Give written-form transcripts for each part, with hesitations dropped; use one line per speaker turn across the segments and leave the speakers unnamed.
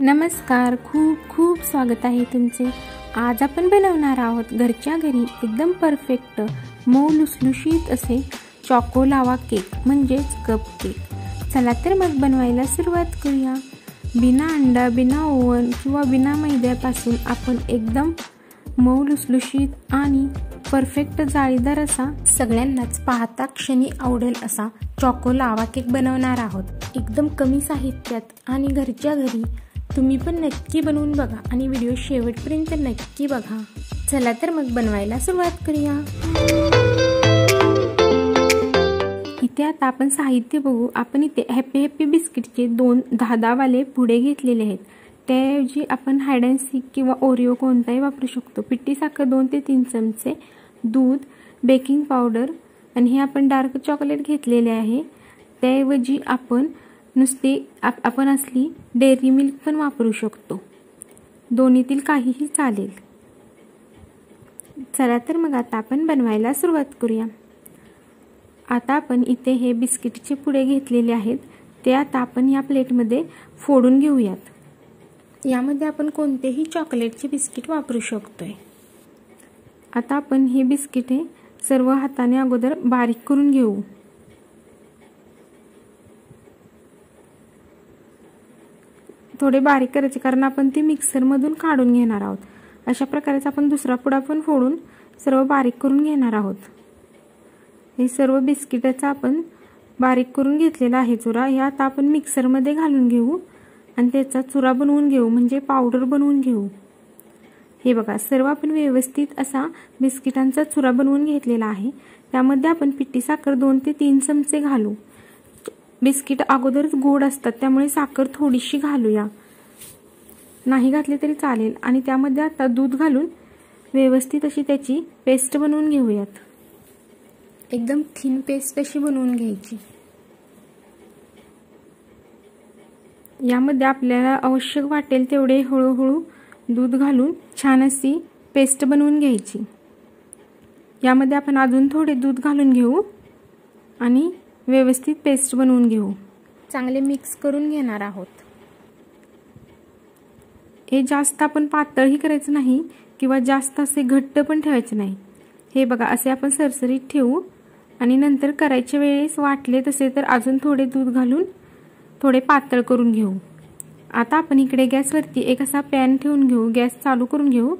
नमस्कार, खूप खूप स्वागत आहे तुमचे। आज आपण बनवणार आहोत घरच्या घरी एकदम परफेक्ट मऊ लुसलुशीत असे चॉको लावा केक म्हणजेच कप केक। चला तर मग बनवायला सुरुवात करूया। बिना अंडा, बिना ओव्हन किंवा बिना मैद्यापासून आपण एकदम मऊ लुसलुशीत आणि परफेक्ट जाळीदार असा सगळ्यांनाच पाहता क्षणी आवडेल असा चॉको लावा केक बनवणार आहोत। एकदम कमी साहित्यात आणि घरच्या घरी तुम्ही पण नक्की बनवून बघा आणि व्हिडिओ शेवटपर्यंत नक्की बघा। चला तर मग बनवायला सुरुवात करूया। इथे आता आपण साहित्य बघू। आपण इथे हॅपी हॅपी बिस्किटचे 2 10 वाले पुडे घेतलेले आहेत। त्याऐवजी आपण हाइड अँड सीक किंवा ओरिओ कोणताही वापरू शकतो। पिठी साखर 2 ते 3 चमचे, दूध, बेकिंग पावडर आणि हे आपण डार्क चॉकलेट घेतलेले आहे। त्याऐवजी आपण नुसते आपण असली डेअरी मिल्क पण वापरू शकतो। दोन्हीतील काहीही चालेल। चला तर मग आता आपण बनवायला सुरुवात करूया। आता आपण इथे हे बिस्किटचे पुडे घेतलेले आहेत, ते आता आपण या प्लेटमध्ये फोडून घेऊयात। यामध्ये आपण कोणतेही चॉकलेटचे बिस्किट वापरू शकतोय। आता आपण हे बिस्किट हे सर्व हाताने अगोदर बारीक करून घेऊ। थोडे बारीक करायचे कारण आपण ते मिक्सर मधून काढून घेणार आहोत। अशा प्रकारेच आपण दुसरा पुडा पण फोडून सर्व बारीक करून घेणार आहोत। हे सर्व बिस्किटाचा आपण बारीक करून घेतलेला आहे चुरा। हे आता आपण मिक्सर मध्ये घालून घेऊ आणि त्याचा चुरा बनवून घेऊ, म्हणजे पावडर बनवून घेऊ। हे बघा, सर्व आपण व्यवस्थित असा बिस्किटांचा चुरा बनवून घेतलेला आहे। त्यामध्ये आपण पिठी साखर 2 ते 3 चमचे घालू। बिस्किट अगोदरच गोड असतात, त्यामुळे साखर थोडीशी घालूया, नाही घातली तरी चालेल। आणि त्यामध्ये आता दूध घालून व्यवस्थित अशी त्याची पेस्ट बनवून घेऊयात। एकदम थिन पेस्ट अशी बनवून घ्यायची। यामध्ये आपल्याला आवश्यक वाटेल तेवढे हळूहळू दूध घालून छान अशी पेस्ट बनवून घ्यायची। यामध्ये आपण अजून थोडे दूध घालून घेऊ आणि व्यवस्थित पेस्ट बनवून घेऊ। चांगले मिक्स करून घेणार आहोत। हे जास्त आपण पातळही करायचं नाही किंवा जास्त असे घट्ट पण ठेवायचे नाही। हे बघा, असे आपण सरसरीत ठेवू आणि नंतर करायच्या वेळेस वाटले तसे तर अजून थोडे दूध घालून थोडे पातळ करून घेऊ। आता आपण इकडे गॅसवरती एक असा पॅन ठेवून घेऊ, गॅस चालू करून घेऊ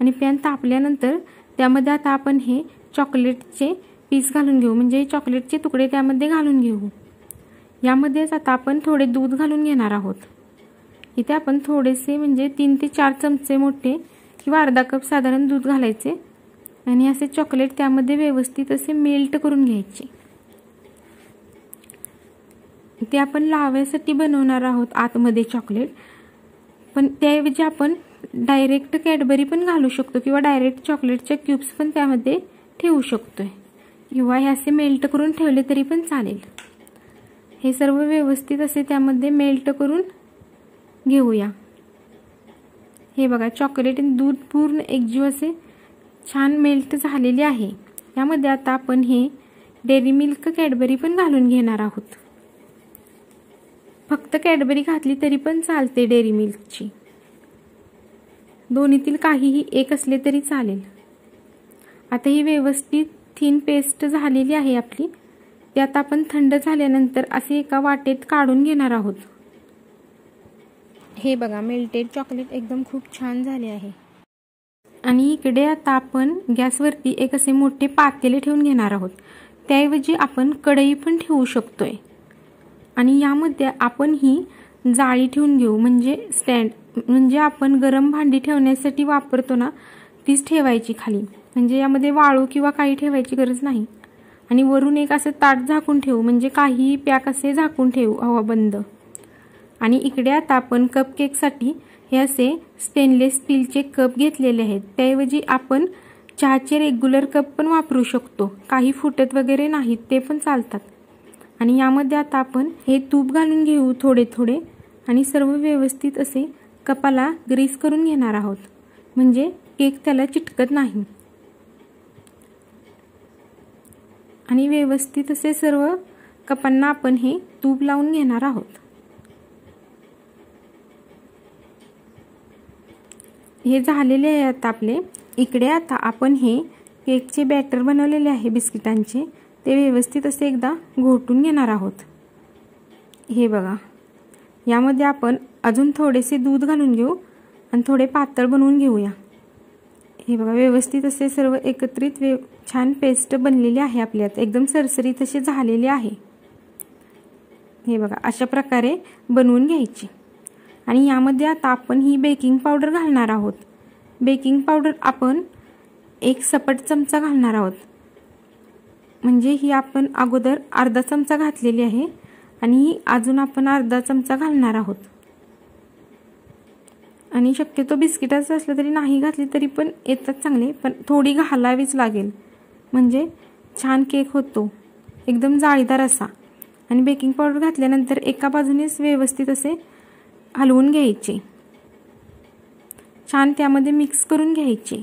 आणि पॅन तापल्यानंतर त्यामध्ये आता आपण हे चॉकलेटचे पीस घालून घेऊ, म्हणजे चॉकलेटचे तुकडे त्यामध्ये घालून घेऊ। यामध्येच आता आपण थोडे दूध घालून घेणार आहोत। इथे आपण थोडेसे म्हणजे 3 ते 4 चमचे मोठे किंवा अर्धा कप साधारण दूध घालायचे आणि असे चॉकलेट त्यामध्ये व्यवस्थित असे मेल्ट करून घ्यायचे। ते आपण लावायसाठी बनवणार आहोत आतमध्ये चॉकलेट, पण त्याऐवजी आपण डायरेक्ट कॅडबरी पण घालू शकतो किंवा डायरेक्ट चॉकलेटचे क्यूब्स पण त्यामध्ये ठेवू शकतोय किंवा हे असे मेल्ट करून ठेवले तरी पण चालेल। हे सर्व व्यवस्थित असे त्यामध्ये मेल्ट करून घेऊया। हे बघा, चॉकलेट आणि दूध पूर्ण एकजीव असे छान मेल्ट झालेले आहे। यामध्ये आता आपण हे डेअरी मिल्क कॅडबरी पण घालून घेणार आहोत। फक्त कॅडबरी घातली तरी पण चालते डेअरी मिल्कची, दोन्हीतील काहीही एक असले तरी चालेल। आता ही व्यवस्थित थिन पेस्ट झालेली आहे आपली। त्यात आपण थंड झाल्यानंतर असे एका वाटेत काढून घेणार आहोत। हे बघा, मेल्टेड चॉकलेट एकदम खूप छान झाले आहे। आणि इकडे आता आपण गॅसवरती एक असे मोठे पातेले ठेवून घेणार आहोत। त्याऐवजी आपण कढई पण ठेवू शकतोय आणि यामध्ये आपण ही जाळी ठेवून घेऊ, म्हणजे स्टँड, म्हणजे आपण गरम भांडी ठेवण्यासाठी वापरतो ना, तीच ठेवायची खाली, म्हणजे यामध्ये वाळू किंवा काही ठेवायची गरज नाही। आणि वरून एक असं ताट झाकून ठेवू, म्हणजे काही पॅक असे झाकून ठेवू हवा बंद। आणि इकडे आता आपण कप केक साठी हे असे स्टेनलेस स्टीलचे कप घेतलेले आहेत। त्याऐवजी आपण चहाचे रेग्युलर कप पण वापरू शकतो, काही फुटत वगैरे नाहीत ते पण चालतात। आणि यामध्ये आता आपण हे तूप घालून घेऊ थोडे थोडे आणि सर्व व्यवस्थित असे कपाला ग्रीस करून घेणार आहोत, म्हणजे केक त्याला चिटकत नाही। आणि व्यवस्थित असे सर्व कपांना आपण हे तूप लावून घेणार आहोत। हे झालेले आहे आता आपले. इकडे आता आपण हे केकचे बॅटर बनवलेले आहे बिस्किटांचे, ते व्यवस्थित असे एकदा घोटून घेणार आहोत. हे बघा, यामध्ये आपण अजून थोडेसे दूध घालून घेऊ आणि थोडे पातळ बनवून घेऊया. हे बघा, व्यवस्थित असे सर्व एकत्रित छान पेस्ट बनलेली आहे आपली. आता एकदम सरसरीत असे झालेले आहे. हे बघा, अशा प्रकारे बनवून घ्यायची. आणि यामध्ये आता आपण ही बेकिंग पावडर घालणार आहोत. बेकिंग पावडर आपण 1 सपाट चमचा घालणार आहोत. म्हणजे ही आपण अगोदर अर्धा चमचा घातलेली आहे आणि ही अजून आपण अर्धा चमचा घालणार आहोत. आणि शक्यतो बिस्किटाचं असलं तरी नाही घातली तरी पण येतात चांगले, पण थोडी घालावीच लागेल म्हणजे छान केक होतो एकदम जाळीदार असा. आणि बेकिंग पावडर घातल्यानंतर एका बाजूनेच व्यवस्थित असे हलवून घ्यायचे, छान त्यामध्ये मिक्स करून घ्यायचे.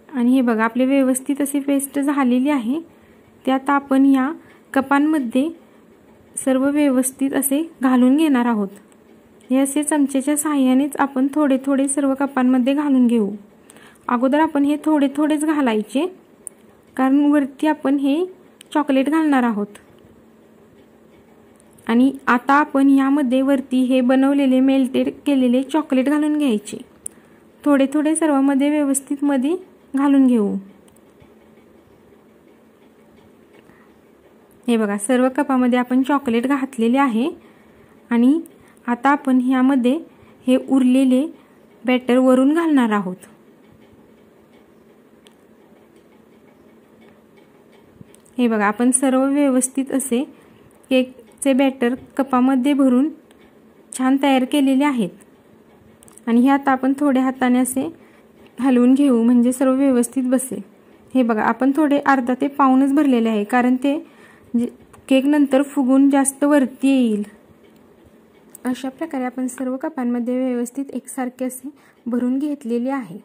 आणि हे बघा, आपले व्यवस्थित अशी पेस्ट झालेली आहे. ते आता आपण या कपांमध्ये सर्व व्यवस्थित असे घालून घेणार आहोत. हे असे चमचेच्या साहाय्यानेच आपण थोडे थोडे सर्व कपांमध्ये घालून घेऊ. अगोदर आपण हे थोडे थोडेच घालायचे, कारण वरती आपण हे चॉकलेट घालणार आहोत. आणि आता आपण यामध्ये वरती हे बनवलेले मेल्टेड केलेले चॉकलेट घालून घ्यायचे. थोडे थोडे सर्वांमध्ये व्यवस्थित मध्ये घालून घेऊ. हे बघा, सर्व कपामध्ये आपण चॉकलेट घातलेले आहे. आणि आता आपण ह्यामध्ये हे उरलेले बॅटर वरून घालणार आहोत. हे बघा, आपण सर्व व्यवस्थित असे केकचे बॅटर कपामध्ये भरून छान तयार केलेले आहेत. आणि हे आता आपण थोड्या हाताने असे हलवून घेऊ म्हणजे सर्व व्यवस्थित बसेल. हे बघा, आपण थोडे अर्धा ते पाऊणच भरलेले आहे, कारण ते केक नंतर फुगून जास्त वरती येईल. अशा प्रकारे आपण सर्व कपांमध्ये व्यवस्थित एकसारखे असे भरून घेतलेले आहे.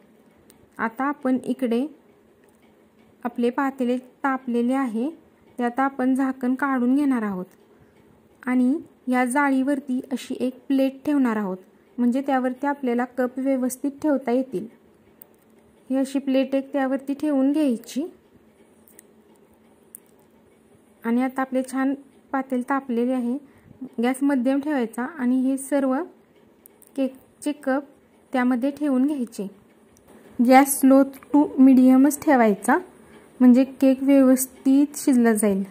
आता आपण इकडे आपले पातेले तापलेले आहे, ते आता आपण झाकण काढून घेणार आहोत. आणि या जाळीवरती अशी एक प्लेट ठेवणार आहोत, म्हणजे त्यावरती आपल्याला कप व्यवस्थित ठेवता येतील. ही अशी प्लेट एक त्यावरती ठेवून घ्यायची. आणि आता आपले छान पातेले तापलेले आहे. गॅस मध्यम ठेवायचा आणि हे सर्व केकचे कप त्यामध्ये ठेवून घ्यायचे. गॅस स्लो टू मीडियमच ठेवायचा, म्हणजे केक व्यवस्थित शिजला जाईल.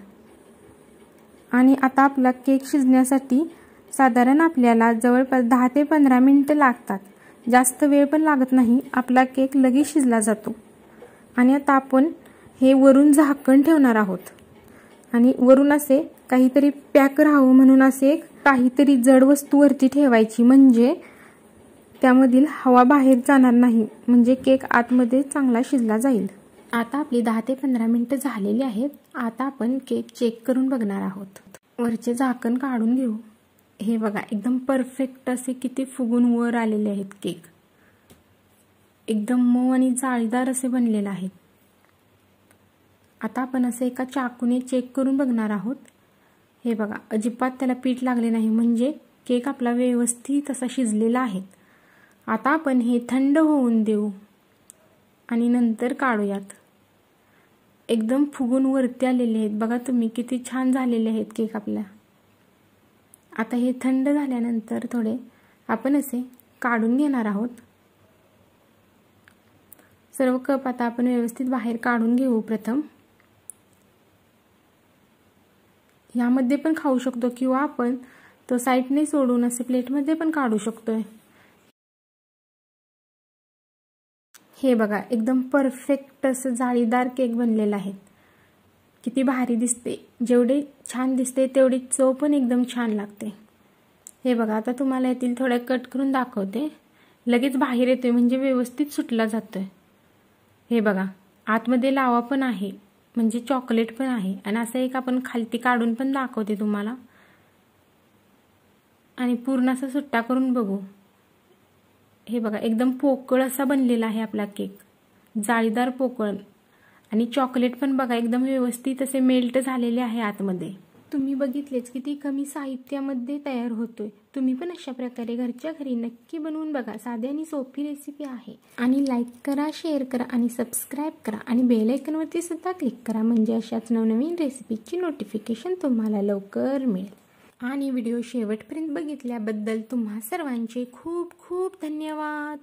आणि आता आपला केक शिजण्यासाठी साधारण आपल्याला जवळपास 10 ते 15 मिनिटं लागतात. जास्त वेळ पण लागत नाही, आपला केक लगेच शिजला जातो. आणि आता आपण हे वरून झाकण ठेवणार आहोत. आणि वरून असे काहीतरी पॅक राहावं म्हणून असे काहीतरी जड वस्तू वरती ठेवायची, म्हणजे त्यामधील हवा बाहेर जाणार नाही, म्हणजे केक आतमध्ये चांगला शिजला जाईल. आता आपली 10 ते 15 मिनिटं झालेली आहेत. आता आपण केक चेक करून बघणार आहोत. वरचे झाकण काढून घेऊ. हे बघा, एकदम परफेक्ट असे किती फुगून वर आलेले आहेत केक. एकदम मऊ आणि जाळीदार असे बनलेले आहेत. आता आपण असे एका चाकूने चेक करून बघणार आहोत. हे बघा, अजिबात त्याला पीठ लागले नाही, म्हणजे केक आपला व्यवस्थित असा शिजलेला आहे. आता आपण हे थंड होऊन देऊ आणि नंतर काढूयात. एकदम फुगून वरती आलेले आहेत बघा तुम्ही, किती छान झालेले आहेत केक आपल्या. आता हे थंड झाल्यानंतर थोडे आपण असे काढून घेणार आहोत. सर्व कप आता आपण व्यवस्थित बाहेर काढून घेऊ. प्रथम यामध्ये पण खाऊ शकतो किंवा आपण तो साईडने सोडून असे प्लेटमध्ये पण काढू शकतोय. हे बघा, एकदम परफेक्ट असं जाळीदार केक बनलेला आहे. किती भारी दिसते. जेवढे छान दिसते तेवढी चव पण एकदम छान लागते. हे बघा, आता तुम्हाला यातील थोड्या कट करून दाखवते. लगेच बाहेर येतोय म्हणजे व्यवस्थित सुटला जातोय. हे बघा, आतमध्ये लावा पण आहे, म्हणजे चॉकलेट पण आहे. आणि असं एक आपण खालती काढून पण दाखवते तुम्हाला. आणि पूर्ण असा सुट्टा करून बघू. हे बघा, एकदम पोकळ असा बनलेला आहे आपला केक, जाळीदार पोकळ. आणि चॉकलेट पण बघा एकदम व्यवस्थित असे मेल्ट झालेले आहे आतमध्ये. तुम्ही बघितलेच किती कमी साहित्यामध्ये तयार होतोय। तुम्ही पण अशा प्रकारे घरच्या घरी नक्की बनवून बघा। साधी आणि सोपी रेसिपी आहे। आणि लाईक करा, शेअर करा आणि सबस्क्राईब करा आणि बेल आयकॉनवरती सुद्धा क्लिक करा, म्हणजे अशाच नवनवीन रेसिपीची नोटिफिकेशन तुम्हाला लवकर मिळेल। आणि व्हिडिओ शेवटपर्यंत बघितल्याबद्दल तुम्हा सर्वांचे खूप खूप धन्यवाद।